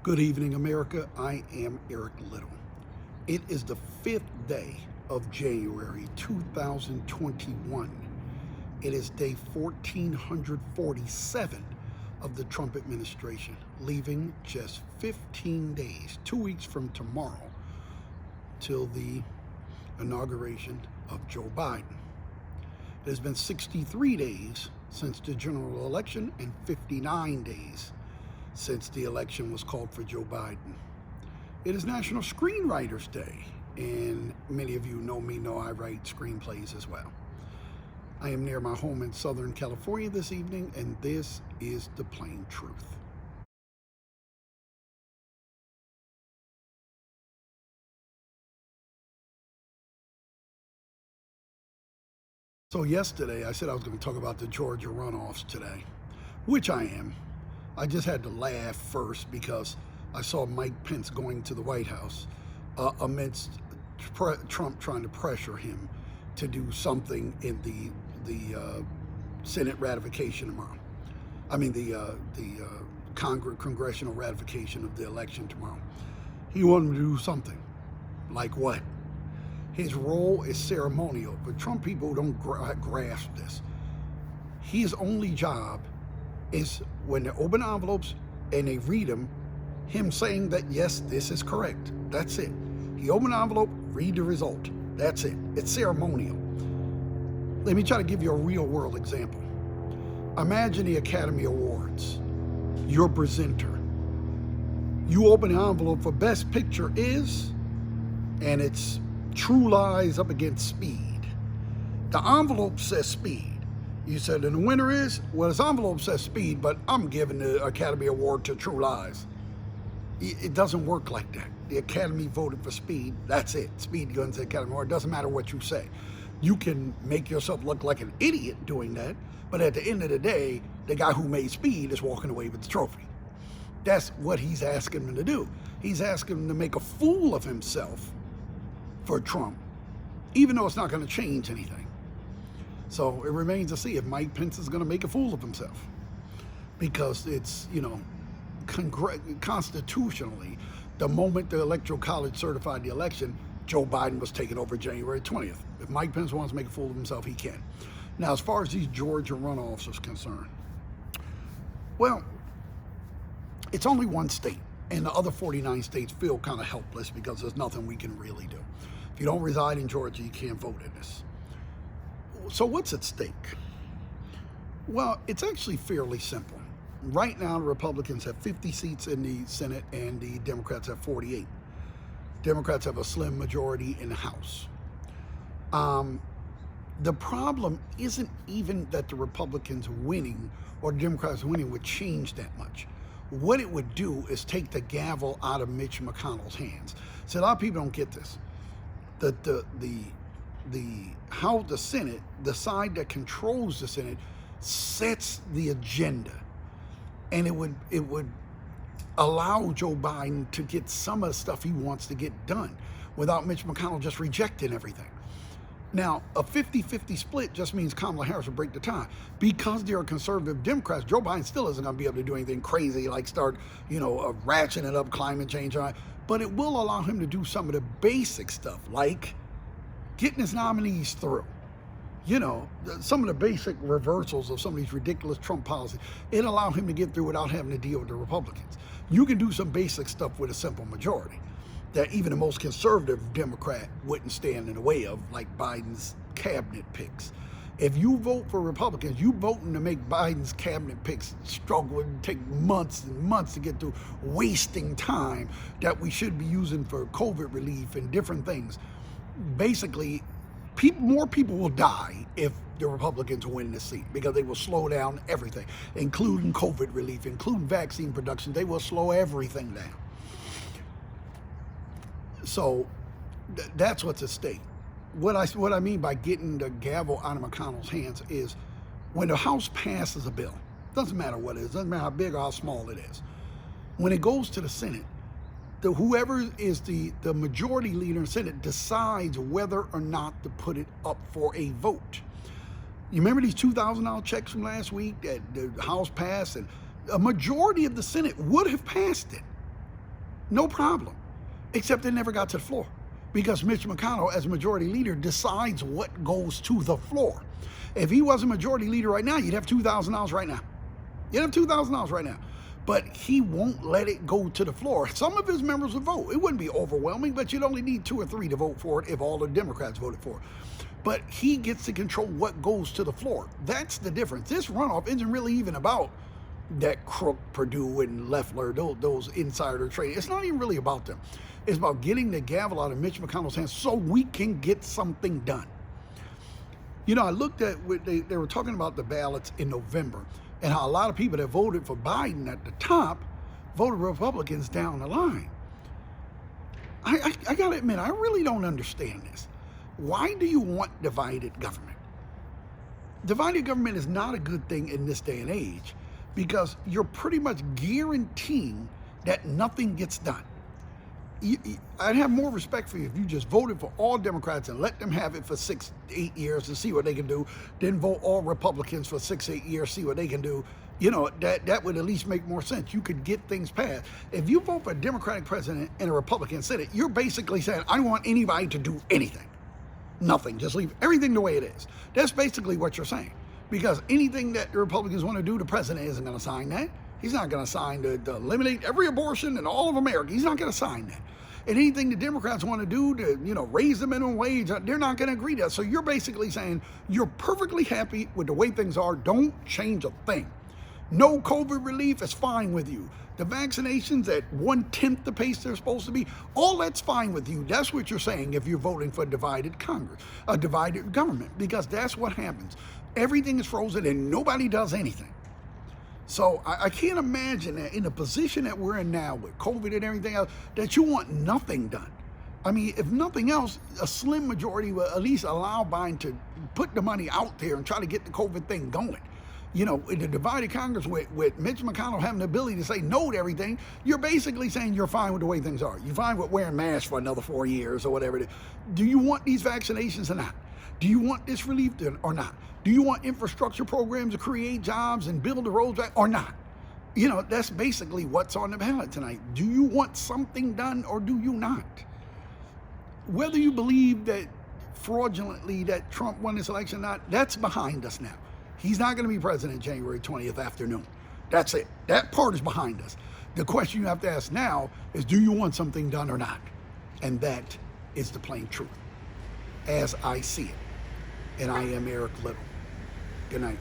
Good evening, America. I am Eric Little. It is the 5th day of January 2021. It is day 1447 of the Trump administration, leaving just 15 days, 2 weeks from tomorrow, till the inauguration of Joe Biden. It has been 63 days since the general election and 59 days since the election was called for Joe Biden. It is National Screenwriters Day, and many of you know I write screenplays as well. I am near my home in Southern California this evening, and this is the plain truth. So yesterday I said I was going to talk about the Georgia runoffs today, which I am. I just had to laugh first because I saw Mike Pence going to the White House amidst Trump trying to pressure him to do something in the Senate ratification tomorrow. I mean the congressional ratification of the election tomorrow. He wanted to do something. Like what? His role is ceremonial, but Trump people don't grasp this. His only job is when they open envelopes and they read them, him saying that, yes, this is correct. That's it. He opened an envelope, read the result. That's it. It's ceremonial. Let me try to give you a real world example. Imagine the Academy Awards. You're a presenter. You open the envelope for Best Picture is, and it's True Lies up against Speed. The envelope says Speed. You said, and the winner is, well, his envelope says Speed, but I'm giving the Academy Award to True Lies. It doesn't work like that. The Academy voted for Speed. That's it. Speed goes to the Academy Award. It doesn't matter what you say. You can make yourself look like an idiot doing that, but at the end of the day, the guy who made Speed is walking away with the trophy. That's what he's asking him to do. He's asking him to make a fool of himself for Trump, even though it's not going to change anything. So it remains to see if Mike Pence is going to make a fool of himself, because it's, constitutionally, the moment the Electoral College certified the election, Joe Biden was taken over January 20th. If Mike Pence wants to make a fool of himself, he can. Now, as far as these Georgia runoffs is concerned, well, it's only one state, and the other 49 states feel kind of helpless because there's nothing we can really do. If you don't reside in Georgia, you can't vote in this. So what's at stake? Well, it's actually fairly simple. Right now, the Republicans have 50 seats in the Senate and the Democrats have 48. Democrats have a slim majority in the House. The problem isn't even that the Republicans winning or the Democrats winning would change that much. What it would do is take the gavel out of Mitch McConnell's hands. So a lot of people don't get this. How the Senate, the side that controls the Senate, sets the agenda, and it would allow Joe Biden to get some of the stuff he wants to get done without Mitch McConnell just rejecting everything. Now, a 50-50 split just means Kamala Harris will break the tie. Because there are conservative Democrats, Joe Biden still isn't going to be able to do anything crazy like start, ratcheting up climate change. But it will allow him to do some of the basic stuff, like getting his nominees through. Some of the basic reversals of some of these ridiculous Trump policies, it allowed him to get through without having to deal with the Republicans. You can do some basic stuff with a simple majority that even the most conservative Democrat wouldn't stand in the way of, like Biden's cabinet picks. If you vote for Republicans, you voting to make Biden's cabinet picks struggle and take months and months to get through, wasting time that we should be using for COVID relief and different things. Basically, more people will die if the Republicans win the seat, because they will slow down everything, including COVID relief, including vaccine production. They will slow everything down. So that's what's at stake. What I mean by getting the gavel out of McConnell's hands is when the House passes a bill, doesn't matter what it is, doesn't matter how big or how small it is, when it goes to the Senate, whoever is the majority leader in the Senate decides whether or not to put it up for a vote. You remember these $2,000 checks from last week that the House passed, and a majority of the Senate would have passed it. No problem. Except it never got to the floor because Mitch McConnell, as majority leader, decides what goes to the floor. If he was a majority leader right now, you'd have $2,000 right now. You'd have $2,000 right now. But he won't let it go to the floor. Some of his members would vote. It wouldn't be overwhelming, but you'd only need 2 or 3 to vote for it if all the Democrats voted for it. But he gets to control what goes to the floor. That's the difference. This runoff isn't really even about that crook Perdue and Loeffler, those insider trading. It's not even really about them. It's about getting the gavel out of Mitch McConnell's hands so we can get something done. You know, I looked at what they were talking about the ballots in November and how a lot of people that voted for Biden at the top voted Republicans down the line. I got to admit, I really don't understand this. Why do you want divided government? Divided government is not a good thing in this day and age because you're pretty much guaranteeing that nothing gets done. I'd have more respect for you if you just voted for all Democrats and let them have it for 6, 8 years to see what they can do, then vote all Republicans for 6, 8 years, see what they can do. You know, that would at least make more sense. You could get things passed. If you vote for a Democratic president and a Republican Senate, you're basically saying, I don't want anybody to do anything. Nothing. Just leave everything the way it is. That's basically what you're saying. Because anything that the Republicans want to do, the president isn't going to sign that. He's not going to sign to eliminate every abortion in all of America. He's not going to sign that. And anything the Democrats want to do to, raise the minimum wage, they're not going to agree to that. So you're basically saying you're perfectly happy with the way things are. Don't change a thing. No COVID relief is fine with you. The vaccinations at 1/10 the pace they're supposed to be, all that's fine with you. That's what you're saying if you're voting for a divided Congress, a divided government, because that's what happens. Everything is frozen and nobody does anything. So I can't imagine that in the position that we're in now with COVID and everything else, that you want nothing done. I mean, if nothing else, a slim majority will at least allow Biden to put the money out there and try to get the COVID thing going. In the divided Congress with Mitch McConnell having the ability to say no to everything, you're basically saying you're fine with the way things are. You're fine with wearing masks for another 4 years or whatever it is. Do you want these vaccinations or not? Do you want this relief or not? Do you want infrastructure programs to create jobs and build the roads or not? That's basically what's on the ballot tonight. Do you want something done or do you not? Whether you believe that fraudulently that Trump won this election or not, that's behind us now. He's not going to be president January 20th afternoon. That's it. That part is behind us. The question you have to ask now is, do you want something done or not? And that is the plain truth, as I see it. And I am Eric Little. Good night.